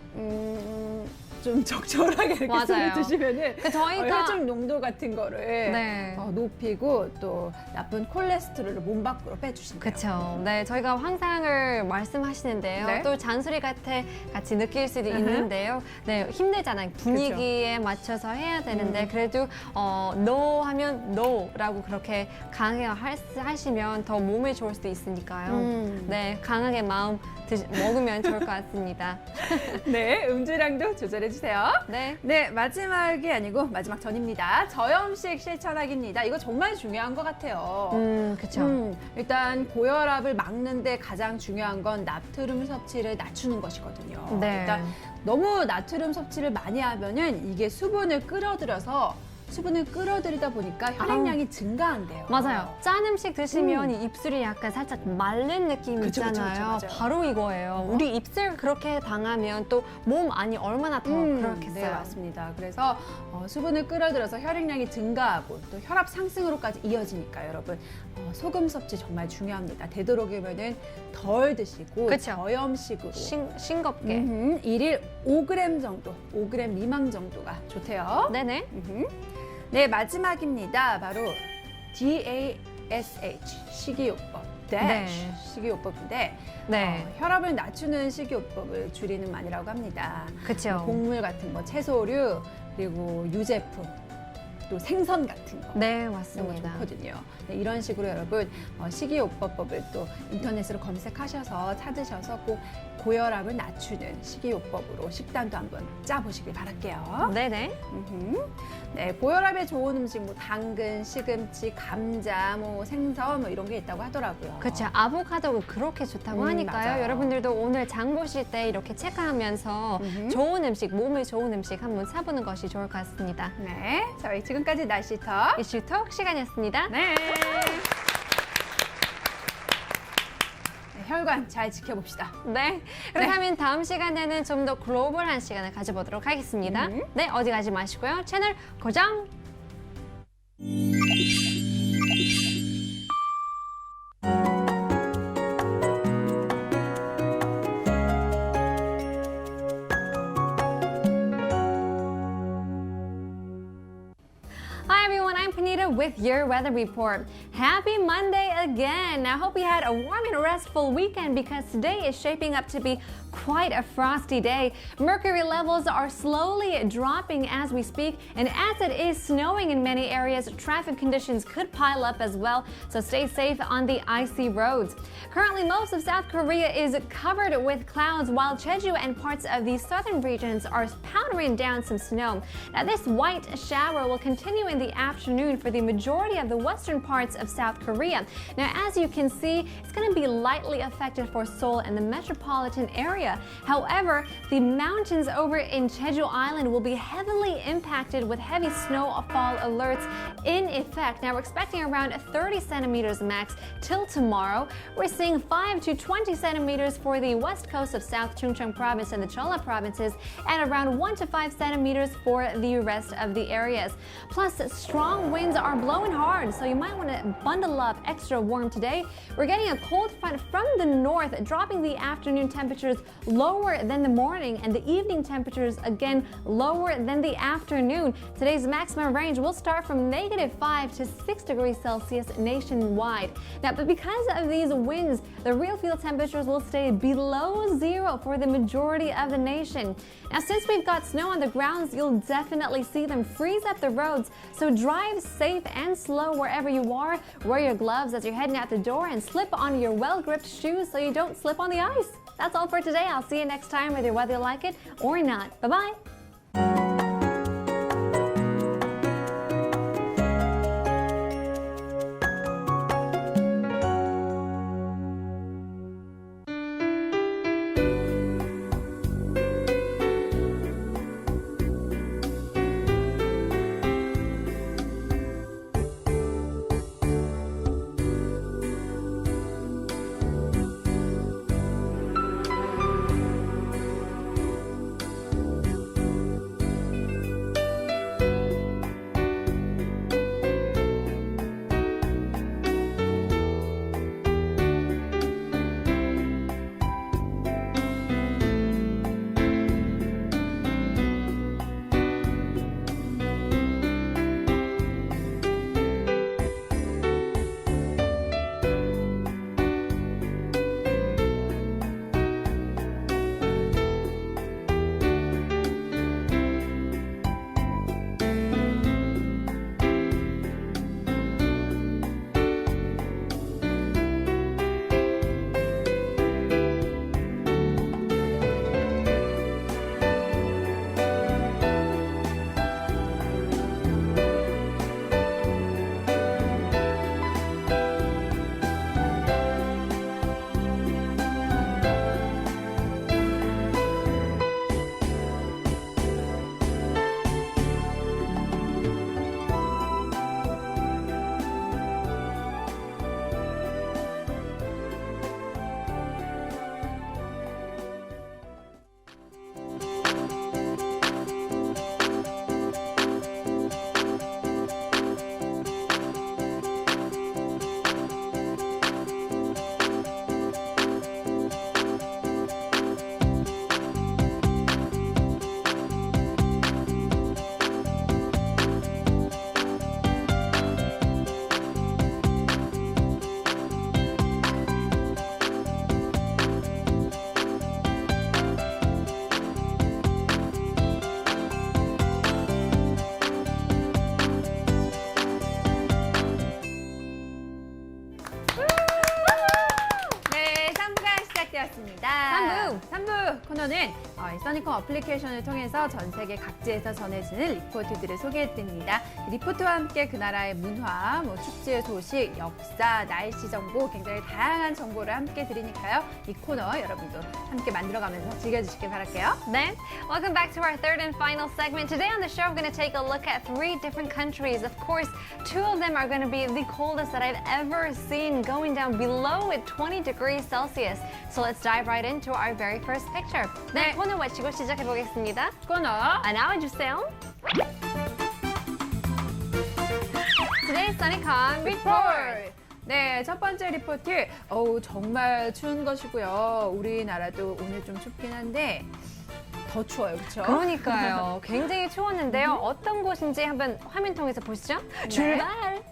Speaker 1: 좀 적절하게 이렇게
Speaker 2: 맞아요.
Speaker 1: 술을 드시면은
Speaker 2: 저희가
Speaker 1: 혈중 농도 같은 거를
Speaker 2: 네.
Speaker 1: 높이고 또 나쁜 콜레스테롤을 몸 밖으로 빼주신대요.
Speaker 2: 그렇죠. 네, 저희가 황상을 말씀하시는데요.
Speaker 1: 네.
Speaker 2: 또 잔소리 같이 느낄 수도 있는데요. 네, 힘들잖아요. 분위기에 맞춰서 해야 되는데 그래도 no 하면 no라고 그렇게 강하게 하시면 더 몸에 좋을 수도 있으니까요. 네, 강하게 마음 먹으면 좋을 것 같습니다.
Speaker 1: 네, 음주량도 조절해 주세요.
Speaker 2: 네.
Speaker 1: 네, 마지막이 아니고 마지막 전입니다. 저염식 실천하기입니다. 이거 정말 중요한 것 같아요.
Speaker 2: 그렇죠.
Speaker 1: 일단 고혈압을 막는데 가장 중요한 건 나트륨 섭취를 낮추는 것이거든요.
Speaker 2: 네.
Speaker 1: 일단 너무 나트륨 섭취를 많이 하면은 이게 수분을 끌어들여서 수분을 끌어들이다 보니까 혈액량이 증가한대요.
Speaker 2: 맞아요. 짠 음식 드시면 이 입술이 약간 살짝 마른 느낌
Speaker 1: 그쵸, 그쵸,
Speaker 2: 있잖아요.
Speaker 1: 그쵸, 맞아요.
Speaker 2: 바로 이거예요. 우리 입술 그렇게 당하면 또 몸 안이 얼마나 더 그렇겠어요.
Speaker 1: 네, 맞습니다. 그래서 수분을 끌어들여서 혈액량이 증가하고 또 혈압 상승으로까지 이어지니까 여러분 소금 섭취 정말 중요합니다. 되도록이면은 덜 드시고
Speaker 2: 그쵸.
Speaker 1: 저염식으로
Speaker 2: 싱겁게.
Speaker 1: 1일 5g 정도, 5g 미만 정도가 좋대요.
Speaker 2: 네네.
Speaker 1: 네, 마지막입니다. 바로 DASH, 식이요법.
Speaker 2: 네.
Speaker 1: 식이요법인데
Speaker 2: 네.
Speaker 1: 혈압을 낮추는 식이요법을 줄이는 말이라고 합니다.
Speaker 2: 그렇죠.
Speaker 1: 곡물 같은 거, 채소류, 그리고 유제품, 또 생선 같은 거.
Speaker 2: 네,
Speaker 1: 이런 거
Speaker 2: 맞습니다.
Speaker 1: 좋거든요. 네, 이런 식으로 여러분 식이요법법을 또 인터넷으로 검색하셔서 찾으셔서 꼭 고혈압을 낮추는 식이요법으로 식단도 한번 짜보시길 바랄게요.
Speaker 2: 네네.
Speaker 1: 네, 고혈압에 좋은 음식 뭐 당근, 시금치, 감자, 뭐 생선 뭐 이런 게 있다고 하더라고요.
Speaker 2: 그렇죠. 아보카도 그렇게 좋다고 하니까요.
Speaker 1: 맞아요.
Speaker 2: 여러분들도 오늘 장 보실 때 이렇게 체크하면서 좋은 음식, 몸에 좋은 음식 한번 사보는 것이 좋을 것 같습니다.
Speaker 1: 네, 저희 지금까지 날씨터
Speaker 2: 이슈톡 시간이었습니다.
Speaker 1: 네. 혈관 잘 지켜봅시다.
Speaker 2: 네. 그렇다면 다음 시간에는 좀 더 글로벌한 시간을 가져보도록 하겠습니다. 네, 어디 가지 마시고요. 채널 고정! Hi everyone, I'm Panita with your weather report. Happy Monday again. I hope you had a warm and restful weekend because today is shaping up to be quite a frosty day. Mercury levels are slowly dropping as we speak, and as it is snowing in many areas, traffic conditions could pile up as well, so stay safe on the icy roads. Currently, most of South Korea is covered with clouds, while Jeju and parts of the southern regions are powdering down some snow. Now, this white shower will continue in the afternoon for the majority of the western parts of South Korea. Now, as you can see, it's going to be lightly affected for Seoul and the metropolitan area. However, the mountains over in Jeju Island will be heavily impacted with heavy snowfall alerts in effect. Now, we're expecting around 30 centimeters max till tomorrow. We're seeing 5 to 20 centimeters for the west coast of South Chungcheong province and the Cholla provinces, and around 1 to 5 centimeters for the rest of the areas. Plus, strong winds are blowing hard, so you might want to bundle up extra warm today. We're getting a cold front from the north, dropping the afternoon temperatures lower than the morning, and the evening temperatures again lower than the afternoon. Today's maximum range will start from -5 to 6 degrees Celsius nationwide. Now, but because of these winds, the real field temperatures will stay below zero for the majority of the nation. Now, since we've got snow on the grounds, you'll definitely see them freeze up the roads. So drive safe and slow wherever you are. Wear your gloves as you're heading out the door and slip on your well-gripped shoes so you don't slip on the ice. That's all for today. I'll see you next time, whether you like it or not. Bye-bye.
Speaker 1: 3부 코너는 이 써니콤 어플리케이션을 통해서 전 세계 각지에서 전해지는 리포트들을 소개해드립니다. 리포트와 함께 그 나라의 문화, 축제 소식, 역사, 날씨 정보, 굉장히 다양한 정보를 함께 드리니까요. 이 코너 여러분도 함께 만들어가면서 즐겨주시길 바랄게요.
Speaker 2: 네. Welcome back to our third and final segment. Today on the show, we're going to take a look at 3 different countries. Of course, 2 of them are going to be the coldest that I've ever seen, going down below at 20 degrees Celsius. So let's dive right into our very first picture. 네, 코너 외치고 시작해 보겠습니다.
Speaker 1: 코너
Speaker 2: 나와주세요. Today's Sunnycom Report.
Speaker 1: 리포트! 네, 첫 번째 리포트. 정말 추운 것이고요. 우리나라도 오늘 좀 춥긴 한데 더 추워요, 그렇죠?
Speaker 2: 그러니까요. 굉장히 추웠는데요. 어떤 곳인지 한번 화면 통해서 보시죠. 출발!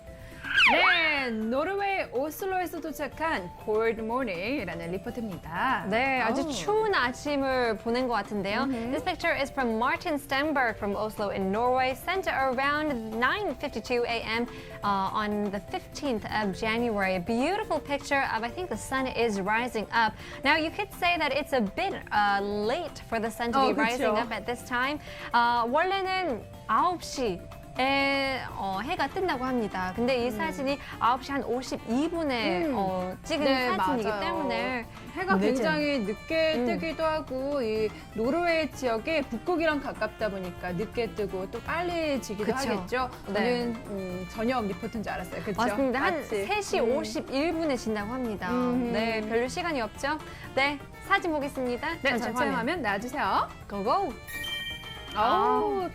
Speaker 1: 네, 노르웨이 오슬로에서 도착한 Cold Morning이라는 리포트입니다.
Speaker 2: 네, 아주 추운 아침을 보낸 것 같은데요. This picture is from Martin Stenberg from Oslo in Norway, sent around 9:52 a.m. On the 15th of January. A beautiful picture of, I think the sun is rising up. Now, you could say that it's a bit late for the sun to be rising
Speaker 1: 그쵸.
Speaker 2: up at this time. 원래는 9시 해가 뜬다고 합니다. 근데 이 사진이 9시 한 52분에 찍은 사진이기
Speaker 1: 맞아요.
Speaker 2: 때문에
Speaker 1: 해가
Speaker 2: 늦은.
Speaker 1: 굉장히 늦게 뜨기도 하고 이 노르웨이 지역에 북극이랑 가깝다 보니까 늦게 뜨고 또 빨리 지기도
Speaker 2: 그쵸.
Speaker 1: 하겠죠.
Speaker 2: 네.
Speaker 1: 저는 저녁 리포트인 줄 알았어요. 그렇죠?
Speaker 2: 맞습니다. 한 3시 51분에 진다고 합니다. 네, 별로 시간이 없죠. 네, 사진 보겠습니다.
Speaker 1: 네, 전체 화면 나와주세요.
Speaker 2: 고고!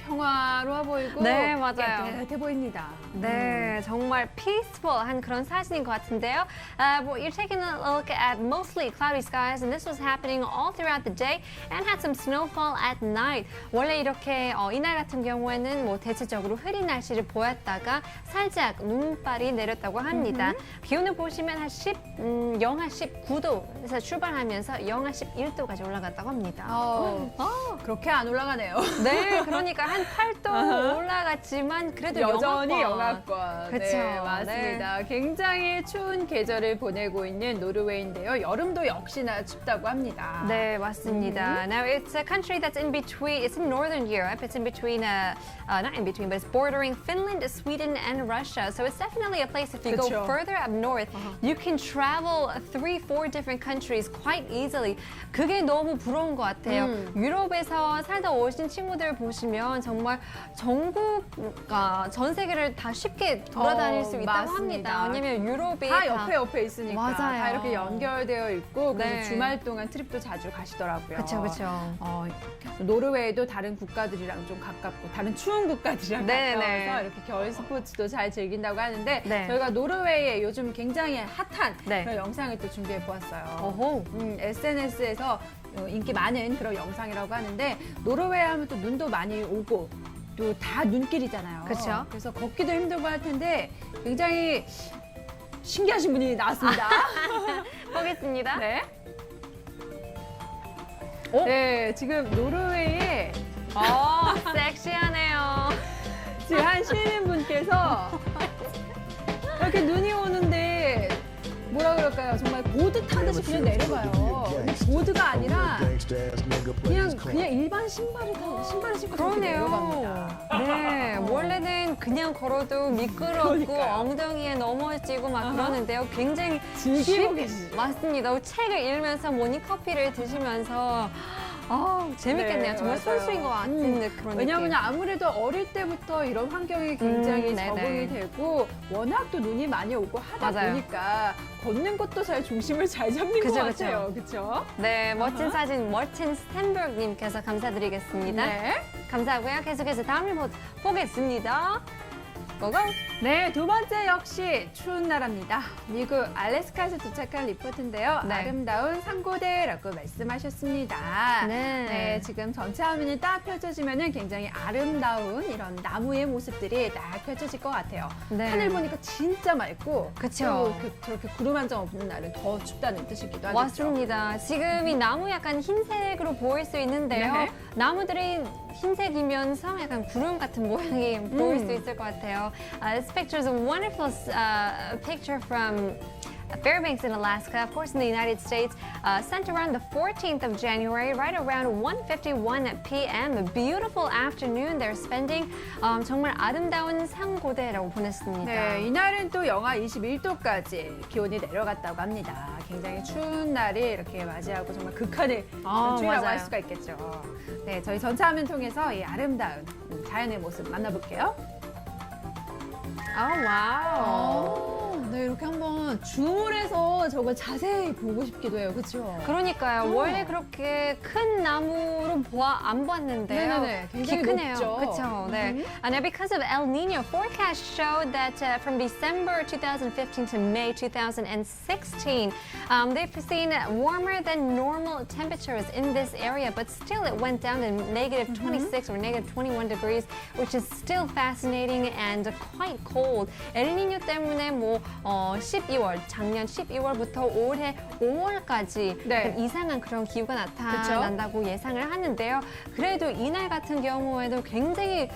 Speaker 1: 평화로워 보이고
Speaker 2: 네, 맞아요.
Speaker 1: 깨끗해 보입니다.
Speaker 2: 네, 정말 peaceful한 그런 사진인 것 같은데요. Well, you're taking a look at mostly cloudy skies, and this was happening all throughout the day and had some snowfall at night. 원래 이렇게 이날 같은 경우에는 뭐 대체적으로 흐린 날씨를 보였다가 살짝 눈발이 내렸다고 합니다. 기온을 보시면 한 영하 19도에서 출발하면서 영하 11도까지 올라갔다고 합니다.
Speaker 1: 그렇게 안 올라가네요.
Speaker 2: 네, 그러니까 한 8도 올라갔지만 그래도
Speaker 1: 여전히
Speaker 2: 영하권.
Speaker 1: 영하권.
Speaker 2: 그쵸.
Speaker 1: 네, 맞습니다. 굉장히 추운 계절을 보내고 있는 노르웨이인데요. 여름도 역시나 춥다고 합니다.
Speaker 2: 네, 맞습니다. Now it's a country that's in between. It's in northern Europe. It's in between, not in between, but it's bordering Finland, Sweden, and Russia. So it's definitely a place. If you go
Speaker 1: 그쵸.
Speaker 2: further up north, you can travel 3-4 different countries quite easily. 그게 너무 부러운 것 같아요. 유럽에서 살다 오신 친구들 보시면 정말 전국, 전 세계를 다 쉽게 돌아다닐 수 있다고
Speaker 1: 맞습니다.
Speaker 2: 합니다. 왜냐면 유럽이
Speaker 1: 다 옆에 있으니까
Speaker 2: 맞아요.
Speaker 1: 다 이렇게 연결되어 있고 그래서
Speaker 2: 네.
Speaker 1: 주말 동안 트립도 자주 가시더라고요.
Speaker 2: 그렇죠.
Speaker 1: 노르웨이도 다른 국가들이랑 좀 가깝고 다른 추운 국가들이랑
Speaker 2: 네네.
Speaker 1: 가까워서 이렇게 겨울 스포츠도 잘 즐긴다고 하는데
Speaker 2: 네.
Speaker 1: 저희가 노르웨이에 요즘 굉장히 핫한
Speaker 2: 네.
Speaker 1: 그런 영상을 또 준비해 보았어요.
Speaker 2: 어호.
Speaker 1: SNS에서 인기 많은 그런 영상이라고 하는데 노르웨이 하면 또 눈도 많이 오고 또 다 눈길이잖아요.
Speaker 2: 그쵸.
Speaker 1: 그래서 걷기도 힘들고 할 텐데 굉장히 신기하신 분이 나왔습니다.
Speaker 2: 보겠습니다.
Speaker 1: 네.
Speaker 2: 오.
Speaker 1: 네, 지금 노르웨이에
Speaker 2: 섹시하네요.
Speaker 1: 지금 한 시민분께서 이렇게 눈이 오는데 뭐라 그럴까요? 정말 보드 타듯이 그냥 내려가요. 근데 보드가 아니라 그냥 일반 신발을 신고 저렇게 내려갑니다.
Speaker 2: 네, 원래는 그냥 걸어도 미끄럽고
Speaker 1: 그러니까요.
Speaker 2: 엉덩이에 넘어지고 막 그러는데요. 굉장히
Speaker 1: 즐기고 계시죠.
Speaker 2: 맞습니다. 책을 읽으면서 모닝커피를 드시면서 재밌겠네요.
Speaker 1: 네,
Speaker 2: 정말
Speaker 1: 맞아요.
Speaker 2: 술수인 것 같은 그런
Speaker 1: 왜냐하면
Speaker 2: 느낌.
Speaker 1: 아무래도 어릴 때부터 이런 환경이 굉장히
Speaker 2: 네네.
Speaker 1: 적응이 되고 워낙 또 눈이 많이 오고 하다
Speaker 2: 맞아요.
Speaker 1: 보니까 걷는 것도 잘 중심을 잘 잡는
Speaker 2: 그쵸,
Speaker 1: 것 같아요. 그렇죠?
Speaker 2: 네, 멋진 사진 머틴 스탠버그님께서 감사드리겠습니다.
Speaker 1: 네.
Speaker 2: 감사하고요. 계속해서 다음 리포트 보겠습니다. 고고!
Speaker 1: 네, 두 번째 역시 추운 나라입니다. 미국 알래스카에서 도착한 리포트인데요.
Speaker 2: 네.
Speaker 1: 아름다운 산고대라고 말씀하셨습니다.
Speaker 2: 네.
Speaker 1: 지금 전체 화면이 딱 펼쳐지면은 굉장히 아름다운 이런 나무의 모습들이 딱 펼쳐질 것 같아요.
Speaker 2: 네.
Speaker 1: 하늘 보니까 진짜 맑고
Speaker 2: 그쵸.
Speaker 1: 또 저렇게 구름 한 점 없는 날은 더 춥다는 뜻이기도 하겠죠.
Speaker 2: 맞습니다. 지금 이 나무 약간 흰색으로 보일 수 있는데요.
Speaker 1: 네.
Speaker 2: 나무들이 흰색이면서 약간 구름 같은 모양이 보일 수 있을 것 같아요. This picture is a wonderful picture from Fairbanks in Alaska, of course in the United States, sent around the 14th of January, right around 1:51 p.m. A beautiful afternoon they're spending. 정말 아름다운 상고대라고 보냈습니다.
Speaker 1: 네, 이날은 또 영하 21도까지 기온이 내려갔다고 합니다. 굉장히 추운 날이 이렇게 맞이하고 정말 극한의
Speaker 2: 아,
Speaker 1: 추위라고
Speaker 2: 맞아요.
Speaker 1: 할 수가 있겠죠. 네, 저희 전차화면 통해서 이 아름다운 자연의 모습 만나볼게요.
Speaker 2: 와우.
Speaker 1: 네, 이렇게 한번 줌을 해서 저걸 자세히 보고 싶기도 해요. 그렇죠?
Speaker 2: 그러니까요. 원래 그렇게 큰 나무로 안 봤는데요.
Speaker 1: 네네네. 굉장히
Speaker 2: 크네요.
Speaker 1: 높죠.
Speaker 2: 그렇죠. 네. And now because of El Nino, forecast showed that from December 2015 to May 2016, they've seen warmer than normal temperatures in this area, but still it went down to negative 26 or negative 21 degrees, which is still fascinating and quite cold. 엘니뇨 때문에 12월, 작년 12월부터 올해 5월까지
Speaker 1: 네.
Speaker 2: 이상한 그런 기후가 나타난다고 예상을 하는데요. 그래도 이날 같은 경우에도 굉장히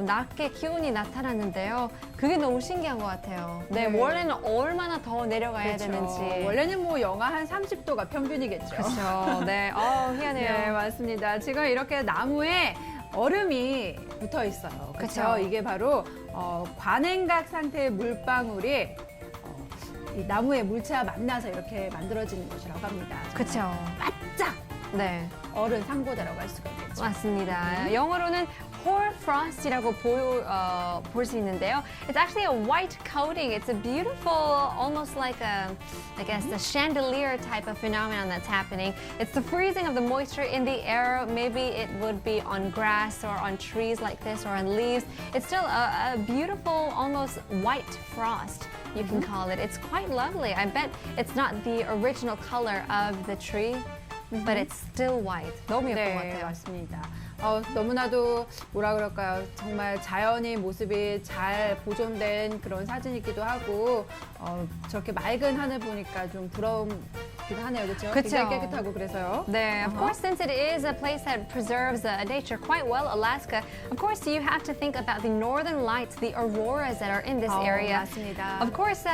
Speaker 2: 낮게 기온이 나타났는데요. 그게 너무 신기한 것 같아요. 네,
Speaker 1: 네.
Speaker 2: 원래는 얼마나 더 내려가야
Speaker 1: 그렇죠.
Speaker 2: 되는지.
Speaker 1: 원래는 영하 한 30도가 평균이겠죠.
Speaker 2: 그렇죠. 네, 희한해요.
Speaker 1: 네, 맞습니다. 지금 이렇게 나무에 얼음이 붙어 있어요. 그렇죠?
Speaker 2: 그쵸.
Speaker 1: 이게 바로 관행각 상태의 물방울이 이 나무의 물체와 만나서 이렇게 만들어지는 것이라고 합니다.
Speaker 2: 그렇죠.
Speaker 1: 바짝
Speaker 2: 네,
Speaker 1: 얼은 상고대라고 할 수가 있겠죠.
Speaker 2: 맞습니다. 영어로는 hoarfrost이라고 볼 수 있는데요. It's actually a white coating. It's a beautiful, almost like I guess, a chandelier type of phenomenon that's happening. It's the freezing of the moisture in the air. Maybe it would be on grass or on trees like this or on leaves. It's still a beautiful, almost white frost. You can call it. It's quite lovely. I bet it's not the original color of the tree, but it's still white. 너무 예쁜 것
Speaker 1: 네,
Speaker 2: 같아요.
Speaker 1: 맞습니다. 너무나도 뭐라 그럴까요? 정말 자연의 모습이 잘 보존된 그런 사진이기도 하고 저렇게 맑은 하늘 보니까 좀 부러움기도 하네요, 그렇죠?
Speaker 2: 그쵸.
Speaker 1: 굉장히 깨끗하고 그래서요.
Speaker 2: There, of course, since it is a place that preserves nature quite well, Alaska, of course, you have to think about the northern lights, the auroras that are in this area.
Speaker 1: 맞습니다.
Speaker 2: Of course,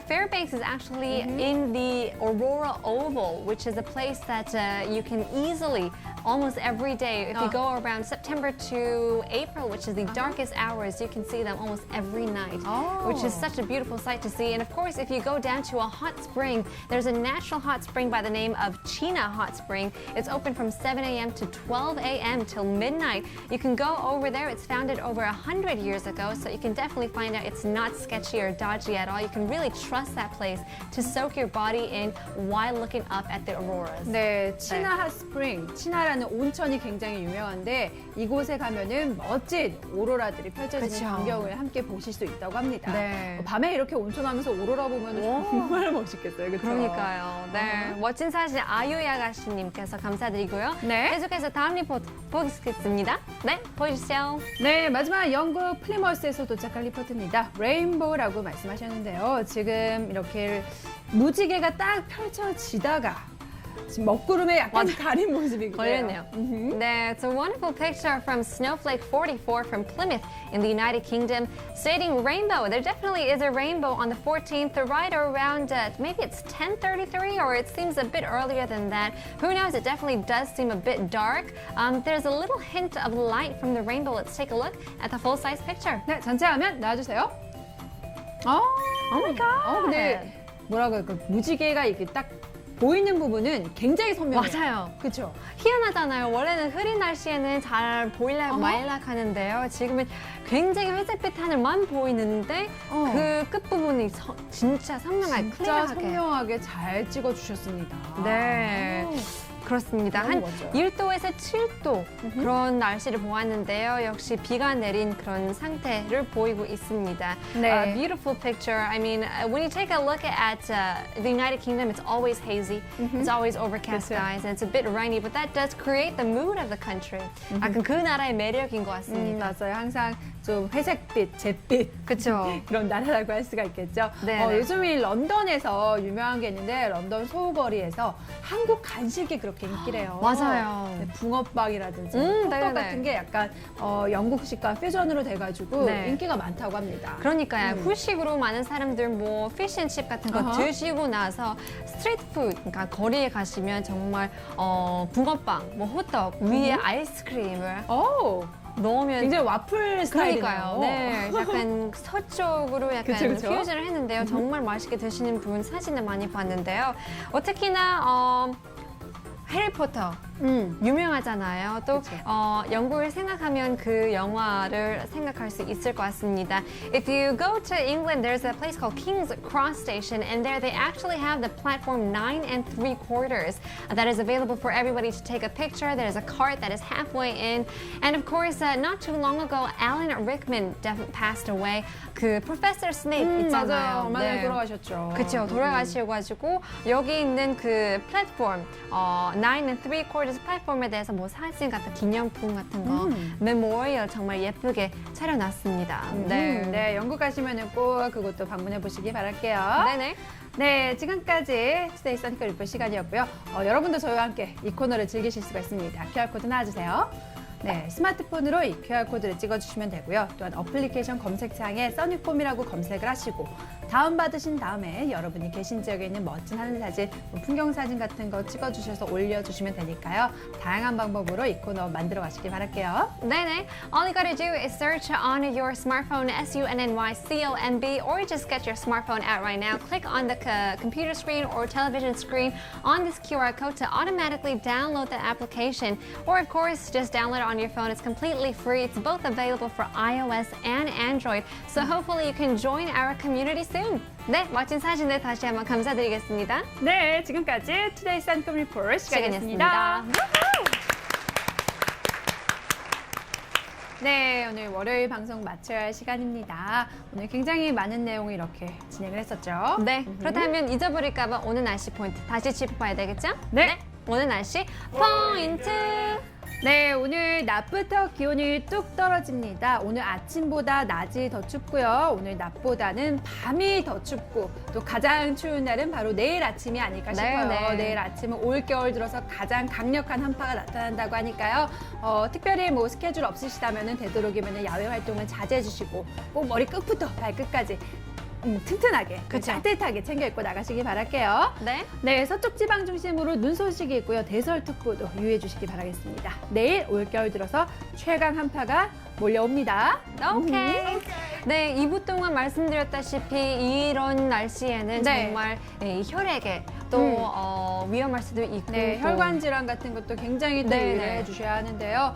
Speaker 2: Fairbanks is actually in the Aurora Oval, which is a place that you can easily, almost every day, if you go around September to April, which is the darkest hours, you can see them almost every night, which is such a beautiful sight to see. And of course, if you go down to a hot spring, there's a natural hot spring by the name of Chena Hot Spring. It's open from 7 a.m. to 12 a.m. till midnight. You can go over there. It's founded over 100 years ago, so you can definitely find out it's not sketchy or dodgy at all. You can really trust that place to soak your body in while looking up at the auroras.
Speaker 1: 네, 치나 핫스프링, 치나라는 온천이 굉장히 유명한데 이곳에 가면은 멋진 오로라들이 펼쳐지는
Speaker 2: 그쵸.
Speaker 1: 광경을 함께 보실 수 있다고 합니다.
Speaker 2: 네.
Speaker 1: 밤에 이렇게 온천하면서 오로라 보면 정말 멋있겠어요, 그렇죠?
Speaker 2: 그러니까요. 네, 멋진 사진 아유야가씨님께서 감사드리고요.
Speaker 1: 네.
Speaker 2: 계속해서 다음 리포트 보겠습니다. 네, 보여주세요.
Speaker 1: 네, 마지막 영국 플리머스에서 도착한 리포트입니다. 레인보우라고 말씀하셨는데요. 지금 이렇게 무지개가 딱 펼쳐지다가 지금 먹구름에 약간 가린 모습이고요.
Speaker 2: 걸렸네요. 네, it's a wonderful picture from Snowflake 44 from Plymouth in the United Kingdom, stating rainbow. There definitely is a rainbow on the 14th, right around maybe it's 10:33, or it seems a bit earlier than that. Who knows? It definitely does seem a bit dark. There's a little hint of light from the rainbow. Let's take a look at the full-size picture.
Speaker 1: 네, 전체 화면 나와주세요.
Speaker 2: Oh my God.
Speaker 1: 근데 뭐라고 할까? 무지개가 이렇게 딱 보이는 부분은 굉장히 선명해요.
Speaker 2: 맞아요.
Speaker 1: 그렇죠.
Speaker 2: 희한하잖아요. 원래는 흐린 날씨에는 잘 보일락 말락 하는데요. 지금은 굉장히 회색빛 하늘만 보이는데 그 끝부분이 진짜 선명하게
Speaker 1: 진짜
Speaker 2: 클리어하게.
Speaker 1: 선명하게 잘 찍어주셨습니다.
Speaker 2: 네. 그렇습니다.
Speaker 1: 너무
Speaker 2: 한
Speaker 1: 멋져요.
Speaker 2: 1도에서 7도 그런 날씨를 보았는데요. 역시 비가 내린 그런 상태를 보이고 있습니다.
Speaker 1: 네.
Speaker 2: Beautiful picture. I mean, when you take a look at the United Kingdom, it's always hazy. It's always overcast
Speaker 1: 그렇죠.
Speaker 2: skies, and it's a bit rainy, but that does create the mood of the country. 약간 그 나라의 매력인 것 같습니다.
Speaker 1: 맞아요. 항상 좀 회색빛, 잿빛
Speaker 2: 그렇죠.
Speaker 1: 그런 나라라고 할 수가 있겠죠.
Speaker 2: 네, 네.
Speaker 1: 요즘 이 런던에서 유명한 게 있는데 런던 소거리에서 한국 간식이 그렇게 인기래요.
Speaker 2: 맞아요.
Speaker 1: 네, 붕어빵이라든지
Speaker 2: 네네네.
Speaker 1: 호떡 같은 게 약간 영국식과 퓨전으로 돼가지고
Speaker 2: 네.
Speaker 1: 인기가 많다고 합니다.
Speaker 2: 그러니까요. 후식으로 많은 사람들 뭐 피쉬앤칩 같은 거
Speaker 1: 어허.
Speaker 2: 드시고 나서 스트리트 푸드, 그러니까 거리에 가시면 정말 붕어빵, 뭐 호떡 위에 아이스크림을
Speaker 1: 오,
Speaker 2: 넣으면
Speaker 1: 굉장히 와플
Speaker 2: 그러니까요.
Speaker 1: 스타일이네요.
Speaker 2: 네, 약간 서쪽으로 약간
Speaker 1: 그쵸, 그쵸.
Speaker 2: 퓨전을 했는데요. 정말 맛있게 드시는 분 사진을 많이 봤는데요. 특히나 해리포터 유명하잖아요. 또
Speaker 1: 그쵸.
Speaker 2: 영국을 생각하면 그 영화를 생각할 수 있을 것 같습니다. If you go to England, there's a place called King's Cross Station, and there they actually have the platform 9 3/4 that is available for everybody to take a picture. There's a cart that is halfway in, and of course, not too long ago, Alan Rickman passed away. 그 Professor Snape 있잖아요.
Speaker 1: 맞아요. 얼마 전에
Speaker 2: 네.
Speaker 1: 돌아가셨죠.
Speaker 2: 그렇죠. 돌아가셔가지고 여기 있는 그 플랫폼 9 3/4 플랫폼에 대해서 뭐 사진 같은 기념품 같은 거 메모리얼 정말 예쁘게 차려놨습니다.
Speaker 1: 네, 영국 가시면은 꼭 그것도 방문해 보시기 바랄게요.
Speaker 2: 네네.
Speaker 1: 네, 지금까지 투데이 써니까 리포 시간이었고요. 여러분도 저희와 함께 이 코너를 즐기실 수가 있습니다. QR코드 나와주세요. 네, 스마트폰으로 이 QR코드를 찍어주시면 되고요. 또한 어플리케이션 검색창에 써니폼이라고 검색을 하시고 다운받으신 다음에 여러분이 계신 지역에 있는 멋진 하늘 사진, 뭐 풍경 사진 같은 거 찍어주셔서 올려주시면 되니까요. 다양한 방법으로 이 코너 만들어 가시길 바랄게요.
Speaker 2: 네네. All you gotta do is search on your smartphone SUNNYCOMB or just get your smartphone out right now. Click on the computer screen or television screen on this QR code to automatically download the application. Or of course, just download it on your phone. It's completely free. It's both available for iOS and Android. So hopefully you can join our community soon. 네, 멋진 사진들 다시 한번 감사드리겠습니다.
Speaker 1: 네, 지금까지 투데이 써니까 리포트 시간이었습니다. 네, 오늘 월요일 방송 마쳐야 할 시간입니다. 오늘 굉장히 많은 내용을 이렇게 진행을 했었죠.
Speaker 2: 네, 그렇다면 잊어버릴까봐 오늘 날씨 포인트 다시 짚어봐야 되겠죠?
Speaker 1: 네.
Speaker 2: 오늘 날씨 포인트!
Speaker 1: 네, 오늘 낮부터 기온이 뚝 떨어집니다. 오늘 아침보다 낮이 더 춥고요. 오늘 낮보다는 밤이 더 춥고 또 가장 추운 날은 바로 내일 아침이 아닐까 싶어요.
Speaker 2: 네.
Speaker 1: 내일 아침은 올겨울 들어서 가장 강력한 한파가 나타난다고 하니까요. 특별히 뭐 스케줄 없으시다면 되도록이면 야외 활동은 자제해 주시고 꼭 머리 끝부터 발끝까지 튼튼하게,
Speaker 2: 그쵸.
Speaker 1: 따뜻하게 챙겨 입고 나가시기 바랄게요.
Speaker 2: 네.
Speaker 1: 네, 서쪽 지방 중심으로 눈 소식이 있고요. 대설특보도 유의해 주시기 바라겠습니다. 내일 올겨울 들어서 최강 한파가 몰려옵니다.
Speaker 2: 오케이. 네, 2부 동안 말씀드렸다시피 이런 날씨에는
Speaker 1: 네.
Speaker 2: 정말 혈액에 또 위험할 수도 있고.
Speaker 1: 네,
Speaker 2: 또
Speaker 1: 혈관 질환 같은 것도 굉장히 또
Speaker 2: 네,
Speaker 1: 유의해
Speaker 2: 네.
Speaker 1: 주셔야 하는데요.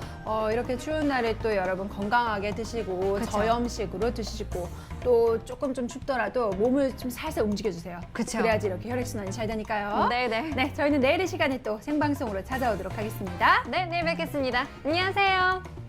Speaker 1: 이렇게 추운 날에 또 여러분 건강하게 드시고
Speaker 2: 그쵸.
Speaker 1: 저염식으로 드시고 또 조금 좀 춥더라도 몸을 좀 살살 움직여 주세요.
Speaker 2: 그쵸.
Speaker 1: 그래야지 이렇게 혈액순환이 잘 되니까요.
Speaker 2: 네네.
Speaker 1: 네, 저희는 내일 이 시간에 또 생방송으로 찾아오도록 하겠습니다.
Speaker 2: 네, 내일 뵙겠습니다. 안녕하세요.